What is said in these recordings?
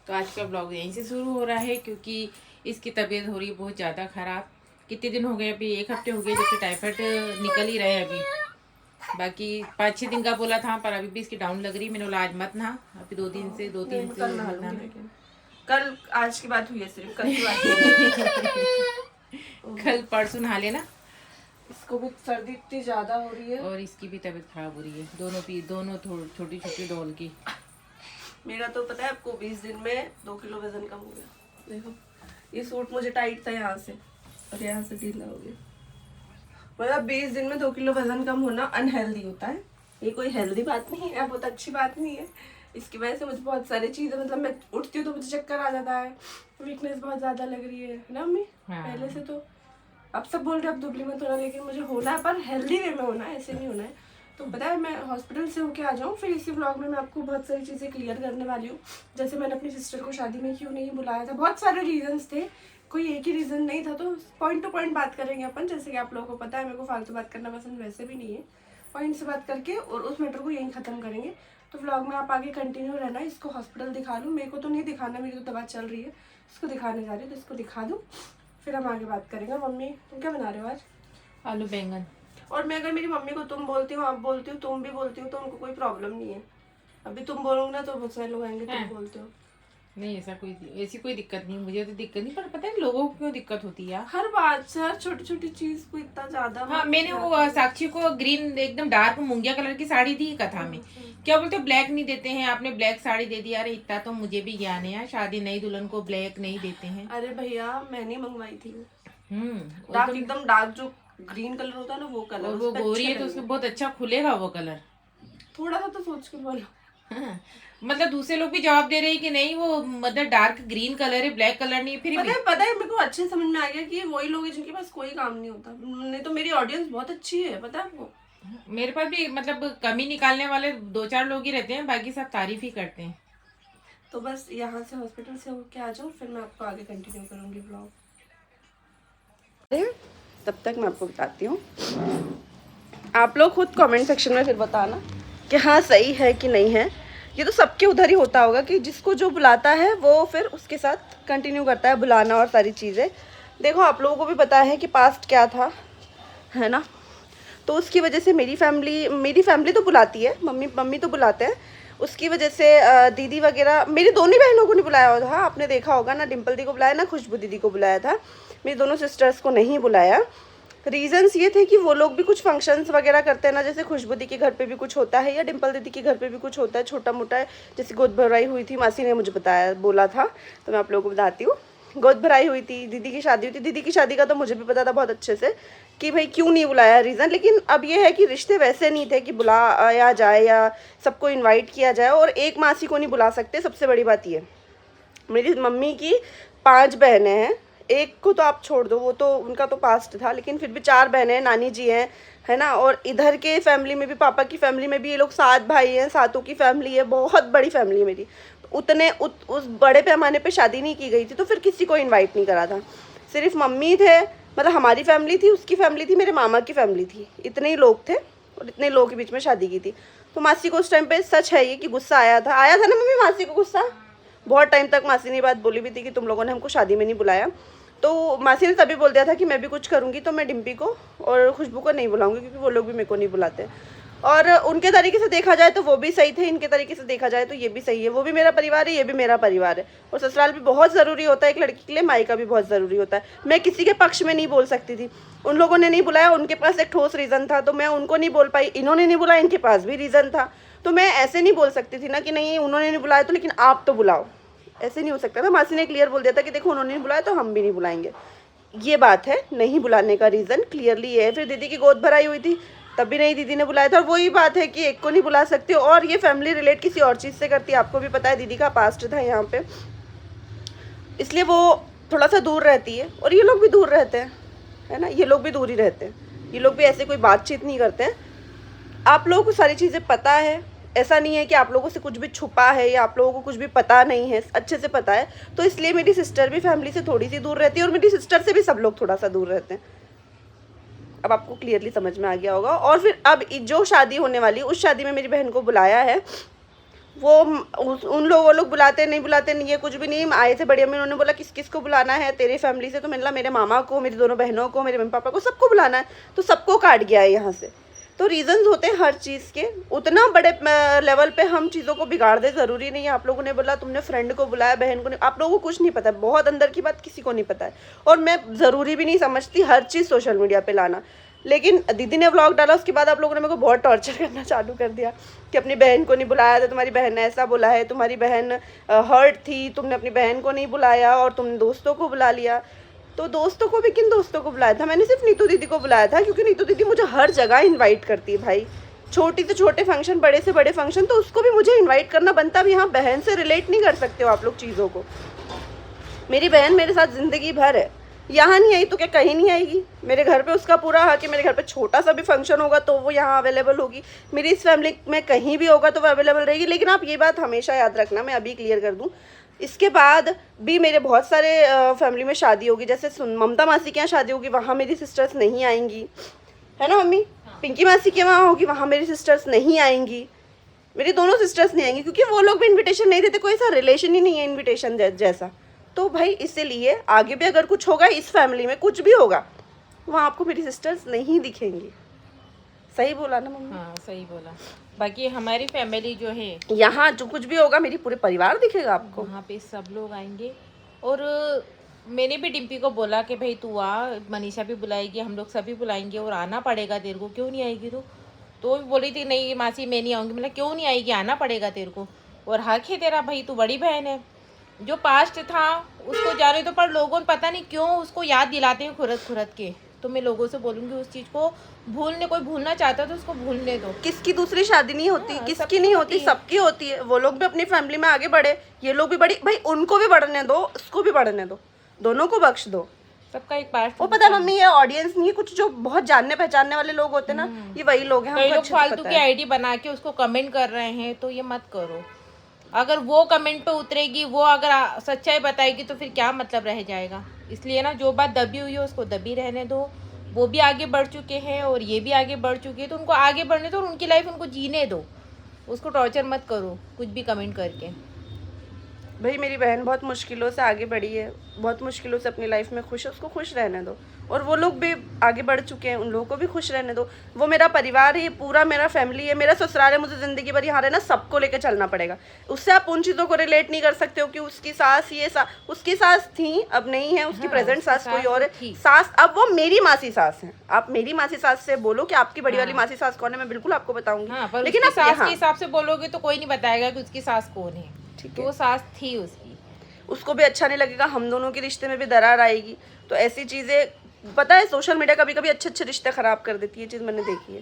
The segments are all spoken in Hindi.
तो आज का ब्लॉग यहीं से शुरू हो रहा है क्योंकि इसकी तबीयत हो रही है बहुत ज़्यादा ख़राब। कितने दिन हो गए, अभी 1 हफ्ते हो गए जब से टाइफाइड निकल ही रहे हैं अभी। बाकी 5-6 दिन का बोला था, पर अभी भी इसकी डाउन लग रही। मैंने बोला आज मत ना, अभी 2 दिन से 2-3 से कल नहा मत लूंगी, ना। लेकिन कल आज की बात हुई है, सिर्फ कल की बात नहीं है। कल परसों नहा लेना। इसको भी सर्दी इतनी ज्यादा हो रही है और इसकी भी तबीयत खराब हो रही है, दोनों छोटी छोटी डॉल की। मेरा तो पता है आपको, 20 दिन में 2 किलो वजन कम हो गया। देखो ये सूट मुझे टाइट था यहाँ से और यहाँ से ढीला हो गया। मतलब 20 दिन में 2 किलो वजन कम होना अनहेल्दी होता है, ये कोई हेल्दी बात नहीं है, बहुत अच्छी बात नहीं है। इसकी वजह से मुझे बहुत सारी चीज़ें, मतलब मैं उठती हूँ तो मुझे चक्कर आ जाता है, वीकनेस बहुत ज़्यादा लग रही है ना मम्मी। हाँ। पहले से तो अब सब बोल रहे हैं अब दुबली मत होना, लेकिन मुझे होना है, पर हेल्दी वे में होना है, ऐसे नहीं होना है। तो पता है मैं हॉस्पिटल से होके आ जाऊँ, फिर इसी व्लॉग में मैं आपको बहुत सारी चीज़ें क्लियर करने वाली हूँ। जैसे मैंने अपनी सिस्टर को शादी में क्यों नहीं बुलाया था, बहुत सारे रीजंस थे, कोई एक ही रीज़न नहीं था। तो पॉइंट टू पॉइंट बात करेंगे अपन, जैसे कि आप लोगों को पता है मेरे को फालतू बात करना पसंद वैसे भी नहीं है। पॉइंट से बात करके और उस मैटर को यहीं ख़त्म करेंगे। तो व्लॉग में आप आगे कंटिन्यू रहना। इसको हॉस्पिटल दिखा लूँ, मेरे को तो नहीं दिखाना, मेरी तो दवा चल रही है, इसको दिखाने जा रही हूँ, तो इसको दिखा दूँ फिर हम आगे बात करेंगे। मम्मी तुम क्या बना रहे हो आज? आलू बैंगन। और मैं अगर मेरी मम्मी को तुम बोलती हूँ, आप बोलती हो, तुम भी बोलती हो, तो उनको कोई प्रॉब्लम नहीं है। अभी तुम बोलोगे ना तो बहुत सारे लोग आएंगे तुम बोलते हो। नहीं, ऐसी कोई दिक्कत नहीं, मुझे तो दिक्कत नहीं, पर पता है लोगों को क्यों दिक्कत होती है यार। हर बात से, हर छोटी छोटी चीज को इतना ज्यादा। हाँ, मैंने वो साक्षी को ग्रीन एकदम डार्क मूंगिया कलर की साड़ी दी कथा में, क्या बोलते ब्लैक नहीं देते हैं, आपने ब्लैक साड़ी दे दी। अरे इतना तो मुझे भी ज्ञान है यार, शादी नई दुल्हन को ब्लैक नहीं देते हैं। अरे भैया मैंने मंगवाई थी डार्क, एकदम डार्क, जो ग्रीन कलर होता है ना वो कलर। और वो गोरी है तो उसको बहुत अच्छा खुलेगा वो कलर। थोड़ा सा तो सोच के बोलो। हाँ, मतलब दूसरे लोग भी जवाब दे रहे हैं कि नहीं वो मतलब डार्क ग्रीन कलर है, ब्लैक कलर नहीं। फिर पता है मेरे को अच्छे समझ में आ गया कि वही लोग हैं जिनके पास कोई काम नहीं होता। नहीं तो मेरी ऑडियंस बहुत अच्छी है, पता है आपको। मेरे पास भी मतलब कमी निकालने वाले 2-4 लोग ही रहते हैं, बाकी सब तारीफ ही करते हैं। तो बस यहाँ से हॉस्पिटल से होके आ जाओ, फिर मैं आपको आगे कंटिन्यू करूँगी ब्लॉग। तब तक मैं आपको बताती हूँ, आप लोग खुद कमेंट सेक्शन में फिर बताना कि हाँ सही है कि नहीं है। ये तो सबके उधर ही होता होगा कि जिसको जो बुलाता है वो फिर उसके साथ कंटिन्यू करता है बुलाना और सारी चीज़ें। देखो आप लोगों को भी पता है कि पास्ट क्या था, है ना। तो उसकी वजह से मेरी फैमिली तो बुलाती है, मम्मी तो बुलाते हैं। उसकी वजह से दीदी वगैरह, मेरी दोनों बहनों को नहीं बुलाया हुआ था, आपने देखा होगा ना, डिम्पल दी को बुलाया ना खुशबू दीदी को बुलाया था, मेरी दोनों सिस्टर्स को नहीं बुलाया। रीजंस ये थे कि वो लोग भी कुछ फंक्शंस वगैरह करते हैं ना, जैसे खुशबू दी के घर पे भी कुछ होता है या डिम्पल दीदी के घर पे भी कुछ होता है छोटा मोटा है। जैसे गोद भराई हुई थी, मासी ने मुझे बताया, बोला था, तो मैं आप लोगों को बताती हूँ। गोद भराई हुई थी, दीदी की शादी हुई थी। दीदी की शादी का तो मुझे भी पता था बहुत अच्छे से कि भाई क्यों नहीं बुलाया, रीज़न। लेकिन अब ये है कि रिश्ते वैसे नहीं थे कि बुलाया जाए या सबको इनवाइट किया जाए, और एक मासी को नहीं बुला सकते। सबसे बड़ी बात ये, मेरी मम्मी की 5 बहनें हैं, एक को तो आप छोड़ दो, वो तो उनका तो पास्ट था, लेकिन फिर भी 4 बहनें हैं, नानी जी हैं, है ना। और इधर के फैमिली में भी, पापा की फैमिली में भी ये लोग 7 भाई हैं, 7 की फैमिली है, बहुत बड़ी फैमिली है मेरी। तो उस बड़े पैमाने पे शादी नहीं की गई थी, तो फिर किसी को इनवाइट नहीं करा था। सिर्फ मम्मी थे, मतलब हमारी फैमिली थी, उसकी फैमिली थी, मेरे मामा की फैमिली थी, इतने ही लोग थे, और इतने लोगों के बीच में शादी की थी। तो मासी को उस टाइम पे सच है ये कि गुस्सा आया था ना मम्मी, मासी को गुस्सा। बहुत टाइम तक मासी ने बात बोली भी थी कि तुम लोगों ने हमको शादी में नहीं बुलाया। तो मासी ने तभी बोल दिया था कि मैं भी कुछ करूँगी तो मैं डिम्पी को और खुशबू को नहीं बुलाऊंगी, क्योंकि वो लोग भी मेरे को नहीं बुलाते। और उनके तरीके से देखा जाए तो वो भी सही थे, इनके तरीके से देखा जाए तो ये भी सही है। वो भी मेरा परिवार है, ये भी मेरा परिवार है, और ससुराल भी बहुत ज़रूरी होता है एक लड़की के लिए, मायका भी बहुत ज़रूरी होता है। मैं किसी के पक्ष में नहीं बोल सकती थी, उन लोगों ने नहीं बुलाया, उनके पास एक ठोस रीज़न था, तो मैं उनको नहीं बोल पाई। इन्होंने नहीं बुलाया, इनके पास भी रीज़न था, तो मैं ऐसे नहीं बोल सकती थी ना कि नहीं उन्होंने नहीं बुलाया तो लेकिन आप तो बुलाओ, ऐसे नहीं हो सकता था। मासी ने क्लियर बोल दिया था कि देखो उन्होंने नहीं बुलाया तो हम भी नहीं बुलाएंगे, ये बात है। नहीं बुलाने का रीज़न क्लियरली ये है। फिर दीदी की गोद भराई हुई थी, तब भी नहीं दीदी ने बुलाया था, और वही बात है कि एक को नहीं बुला सकते, और ये फैमिली रिलेट किसी और चीज़ से करती है। आपको भी पता है दीदी का पास्ट था यहाँ पे, इसलिए वो थोड़ा सा दूर रहती है, और ये लोग भी दूर रहते हैं, है ना, ये लोग भी दूर ही रहते हैं, ये लोग भी ऐसे कोई बातचीत नहीं करते हैं। आप लोगों को सारी चीज़ें पता है, ऐसा नहीं है कि आप लोगों से कुछ भी छुपा है या आप लोगों को कुछ भी पता नहीं है, अच्छे से पता है। तो इसलिए मेरी सिस्टर भी फैमिली से थोड़ी सी दूर रहती है, और मेरी सिस्टर से भी सब लोग थोड़ा सा दूर रहते हैं। अब आपको क्लियरली समझ में आ गया होगा। और फिर अब जो शादी होने वाली, उस शादी में मेरी बहन को बुलाया है, उन लोग वो लोग बुलाते नहीं बुलाते नहीं, ये कुछ भी नहीं। आए थे बड़ी अम्मी, उन्होंने बोला किस किस को बुलाना है तेरी फैमिली से, तो मैंने बोला मेरे मामा को, मेरी दोनों बहनों को, मेरे मम्मी पापा को, सबको बुलाना है, तो सबको काट गया है यहाँ से। तो रीजंस होते हैं हर चीज़ के, उतना बड़े लेवल पे हम चीज़ों को बिगाड़ दे ज़रूरी नहीं है। आप लोगों ने बोला तुमने फ्रेंड को बुलाया, बहन को नहीं, आप लोगों को कुछ नहीं पता है, बहुत अंदर की बात किसी को नहीं पता है। और मैं ज़रूरी भी नहीं समझती हर चीज़ सोशल मीडिया पे लाना, लेकिन दीदी ने व्लॉग डाला, उसके बाद आप लोगों ने मेरे को बहुत टॉर्चर करना चालू कर दिया कि अपनी बहन को नहीं बुलाया था, तुम्हारी बहन ने ऐसा बोला है, तुम्हारी बहन हर्ट थी, तुमने अपनी बहन को नहीं बुलाया और तुमने दोस्तों को बुला लिया। तो दोस्तों को भी किन दोस्तों को बुलाया था? मैंने सिर्फ नीतू दीदी को बुलाया था, क्योंकि नीतू दीदी मुझे हर जगह इन्वाइट करती है भाई, छोटी से छोटे फंक्शन, बड़े से बड़े फंक्शन, तो उसको भी मुझे इन्वाइट करना बनता भी। हाँ, बहन से रिलेट नहीं कर सकते हो आप लोग चीज़ों को। मेरी बहन मेरे साथ ज़िंदगी भर है, यहाँ नहीं आई तो क्या कहीं नहीं आएगी? मेरे घर पे उसका पूरा हक है, मेरे घर पे छोटा सा भी फंक्शन होगा तो वो यहाँ अवेलेबल होगी, मेरी इस फैमिली में कहीं भी होगा तो वो अवेलेबल रहेगी। लेकिन आप ये बात हमेशा याद रखना, मैं अभी क्लियर कर दूँ, इसके बाद भी मेरे बहुत सारे फैमिली में शादी होगी, जैसे ममता मासी के यहाँ शादी होगी, वहाँ मेरी सिस्टर्स नहीं आएंगी, है ना मम्मी? पिंकी मासी के वहाँ होगी, वहाँ मेरी सिस्टर्स नहीं आएंगी, मेरी दोनों सिस्टर्स नहीं आएंगी, क्योंकि वो लोग भी इनविटेशन नहीं देते, कोई ऐसा रिलेशन ही नहीं है इनविटेशन जैसा। तो भाई इसीलिए आगे भी अगर कुछ होगा, इस फैमिली में कुछ भी होगा, वहाँ आपको मेरी सिस्टर्स नहीं दिखेंगी। सही बोला ना मम्मी? हाँ सही बोला। बाकी हमारी फैमिली जो है, यहाँ जो कुछ भी होगा मेरी पूरे परिवार दिखेगा आपको, वहाँ पे सब लोग आएंगे। और मैंने भी डिम्पी को बोला कि भाई तू आ, मनीषा भी बुलाएगी, हम लोग सभी बुलाएंगे और आना पड़ेगा तेरे को, क्यों नहीं आएगी तू? तो वो भी बोली थी नहीं मासी मैं नहीं आऊँगी। मतलब क्यों नहीं आएगी, आना पड़ेगा तेरे को, और हक है तेरा भाई, तू बड़ी बहन है। जो पास्ट था उसको जाने तो, पर लोगों ने पता नहीं क्यों उसको याद दिलाते हैं खुरद खुरद के। तो मैं लोगों से बोलूँगी उस चीज़ को भूलने, कोई भूलना चाहता है तो उसको भूलने दो। किसकी दूसरी शादी नहीं होती? हाँ, किसकी नहीं होती? सबकी होती है। वो लोग भी अपनी फैमिली में आगे बढ़े, ये लोग भी बड़ी, भाई उनको भी बढ़ने दो, उसको भी बढ़ने दो, दोनों को बख्श दो। सबका एक पास्ट। वो पता मम्मी, ये ऑडियंस नहीं है, कुछ जो बहुत जानने पहचानने वाले लोग होते हैं ना, ये वही लोग हैं। कई लोग फालतू की आईडी बना के उसको कमेंट कर रहे हैं, तो ये मत करो। अगर वो कमेंट पे उतरेगी, वो अगर सच्चाई बताएगी तो फिर क्या मतलब रह जाएगा। इसलिए ना जो बात दबी हुई है उसको दबी रहने दो। वो भी आगे बढ़ चुके हैं और ये भी आगे बढ़ चुके हैं, तो उनको आगे बढ़ने दो और उनकी लाइफ उनको जीने दो। उसको टॉर्चर मत करो कुछ भी कमेंट करके। भाई मेरी बहन बहुत मुश्किलों से आगे बढ़ी है, बहुत मुश्किलों से अपनी लाइफ में खुश है, उसको खुश रहने दो। और वो लोग भी आगे बढ़ चुके हैं, उन लोगों को भी खुश रहने दो। वो मेरा परिवार है, पूरा मेरा फैमिली है, मेरा ससुराल है, मुझे ज़िंदगी भर यहाँ रहना, सबको लेकर चलना पड़ेगा। उससे आप उन चीज़ों को रिलेट नहीं कर सकते हो कि उसकी सास उसकी सास थी, अब नहीं है, उसकी प्रेजेंट सास कोई और है। सास अब वो मेरी मासी सास है। आप मेरी मासी सास से बोलो कि आपकी बड़ी वाली मासी सास कौन है, मैं बिल्कुल आपको बताऊंगी। लेकिन आप सास के हिसाब से बोलोगे तो कोई नहीं बताएगा कि उसकी सास कौन है। तो वो सास थी उसकी, उसको भी अच्छा नहीं लगेगा, हम दोनों के रिश्ते में भी दरार आएगी। तो ऐसी चीज़ें पता है, सोशल मीडिया कभी कभी अच्छे अच्छे रिश्ते खराब कर देती है, चीज़ मैंने देखी है।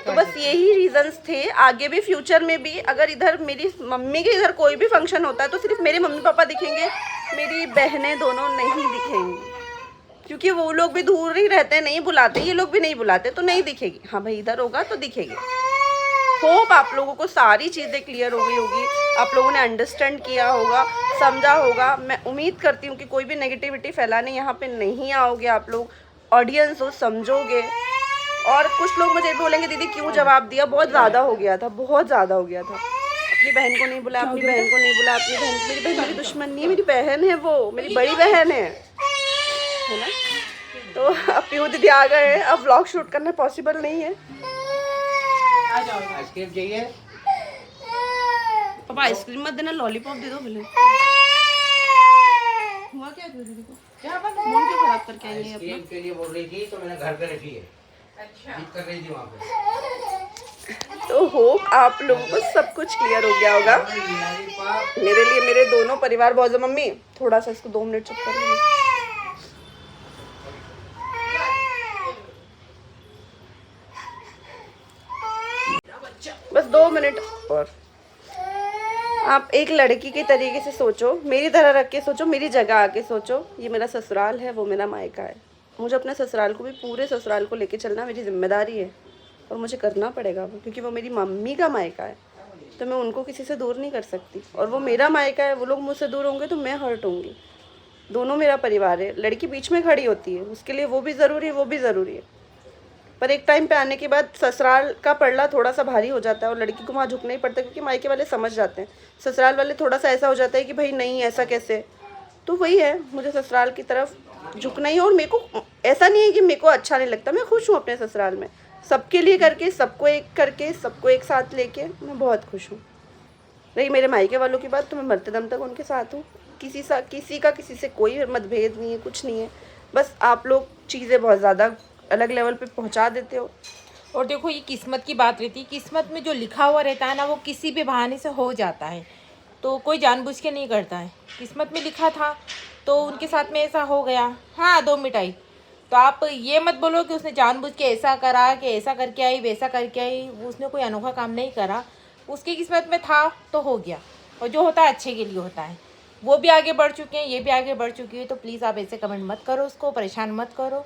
तो बस यही रीजंस थे। आगे भी फ्यूचर में भी अगर इधर मेरी मम्मी के इधर कोई भी फंक्शन होता है तो सिर्फ मेरे मम्मी पापा दिखेंगे, मेरी बहनें दोनों नहीं दिखेंगी, क्योंकि वो लोग भी दूर ही रहते हैं, नहीं बुलाते, ये लोग भी नहीं बुलाते, तो नहीं दिखेगी। हाँ भाई इधर होगा तो दिखेगी। होप आप लोगों को सारी चीज़ें क्लियर हो गई होगी, आप लोगों ने अंडरस्टैंड किया होगा, समझा होगा। मैं उम्मीद करती हूँ कि कोई भी नेगेटिविटी फैलाने यहाँ पे नहीं आओगे आप लोग, ऑडियंस हो, समझोगे। और कुछ लोग मुझे बोलेंगे दीदी क्यों जवाब दिया, बहुत ज़्यादा हो गया था, बहुत ज़्यादा हो गया था। अपनी बहन को नहीं बुला, अपनी बहन को नहीं बुला, अपनी बहन, मेरी बहन मेरी दुश्मन नहीं है, मेरी बहन है, वो मेरी बड़ी बहन है ना। तो अब पीहू दीदी आ गए हैं, अब व्लॉग शूट करना पॉसिबल नहीं है। आइसक्रीम चाहिए? पापा आइसक्रीम मत देना, लॉलीपॉप दे दो भले। हुआ क्या दीदी को? क्या मूड क्यों खराब करके आई है? आइसक्रीम के लिए बोल रही थी तो मैंने घर पे रखी है। अच्छा कर रही थी वहाँ पे। तो होप आप लोगों को सब कुछ क्लियर हो गया होगा। मेरे लिए मेरे दोनों परिवार बहुत। मम्मी थोड़ा सा इसको 2 मिनट चुप कर लो। बस 2 मिनट और। आप एक लड़की के तरीके से सोचो, मेरी तरह रख के सोचो, मेरी जगह आके सोचो। ये मेरा ससुराल है, वो मेरा मायका है। मुझे अपने ससुराल को भी, पूरे ससुराल को लेके चलना मेरी जिम्मेदारी है और मुझे करना पड़ेगा वो, क्योंकि वो मेरी मम्मी का मायका है, तो मैं उनको किसी से दूर नहीं कर सकती। और वो मेरा मायका है, वो लोग मुझसे दूर होंगे तो मैं हर्ट होंगी। दोनों मेरा परिवार है, लड़की बीच में खड़ी होती है, उसके लिए वो भी ज़रूरी है, वो भी ज़रूरी है। पर एक टाइम पे आने के बाद ससुराल का पड़ला थोड़ा सा भारी हो जाता है और लड़की को वहाँ झुकना ही पड़ता है, क्योंकि मायके वाले समझ जाते हैं, ससुराल वाले थोड़ा सा ऐसा हो जाता है कि भाई नहीं ऐसा कैसे। तो वही है, मुझे ससुराल की तरफ झुकना ही। और मेरे को ऐसा नहीं है कि मेरे को अच्छा नहीं लगता, मैं खुश हूँ अपने ससुराल में, सबके लिए करके, सबको एक साथ लेके मैं बहुत खुश हूँ। रही मेरे मायके वालों की बात, तो मैं मरते दम तक उनके साथ हूँ। किसी से कोई मतभेद नहीं है, कुछ नहीं है। बस आप लोग चीज़ें बहुत ज़्यादा अलग लेवल पे पहुँचा देते हो। और देखो ये किस्मत की बात रहती है, किस्मत में जो लिखा हुआ रहता है ना वो किसी भी बहाने से हो जाता है, तो कोई जानबूझ के नहीं करता है। किस्मत में लिखा था तो उनके साथ में ऐसा हो गया। हाँ 2 मिठाई, तो आप ये मत बोलो कि उसने जानबूझ के ऐसा करा कि ऐसा करके आई वैसा करके आई। उसने कोई अनोखा काम नहीं करा, उसकी किस्मत में था तो हो गया, और जो होता है अच्छे के लिए होता है। वो भी आगे बढ़ चुके हैं, ये भी आगे बढ़ चुकी है, तो प्लीज़ आप ऐसे कमेंट मत करो, उसको परेशान मत करो।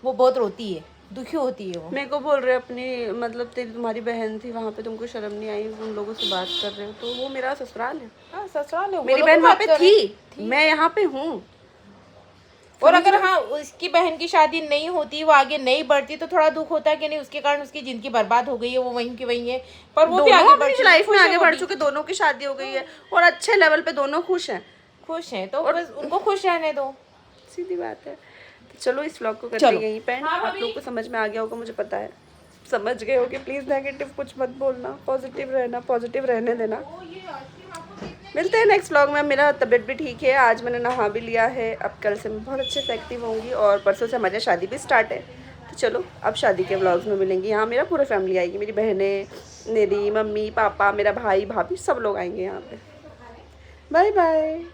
वो बहुत रोती है, दुखी होती है वो। मेरे को बोल रहे अपनी, मतलब तुम्हारी बहन थी वहाँ पे, तुमको शर्म नहीं आई उन लोगों से बात कर रहे हो? तो वो मेरा ससुराल है। हाँ ससुराल है, मेरी बहन वहाँ पे थी, मैं यहाँ पे हूँ। और अगर हाँ उसकी बहन की शादी नहीं होती, वो आगे नहीं बढ़ती, तो थोड़ा दुख होता है कि नहीं उसके कारण उसकी जिंदगी बर्बाद हो गई है, वो वहीं की वहीं है। पर वो भी आगे बढ़ लाइफ में आगे बढ़ चुके, दोनों की शादी हो गई है और अच्छे लेवल पे दोनों खुश हैं। तो बस उनको खुश रहने दो, सीधी बात है। तो चलो इस व्लॉग को करते हैं यहीं पे। आप लोगों को समझ में आ गया होगा, मुझे पता है समझ गए होगे। प्लीज़ नेगेटिव कुछ मत बोलना, पॉजिटिव रहने देना। मिलते हैं नेक्स्ट व्लॉग में। मेरा तबीयत भी ठीक है, आज मैंने नहा भी लिया है, अब कल से मैं बहुत अच्छे से एक्टिव होंगी और परसों से हमारी शादी भी स्टार्ट है। तो चलो अब शादी के व्लॉग्स में मिलेंगे। यहाँ मेरा पूरा फैमिली आएगी, मेरी बहनें, मेरी मम्मी पापा, मेरा भाई भाभी, सब लोग आएंगे यहाँ पे। Bye bye.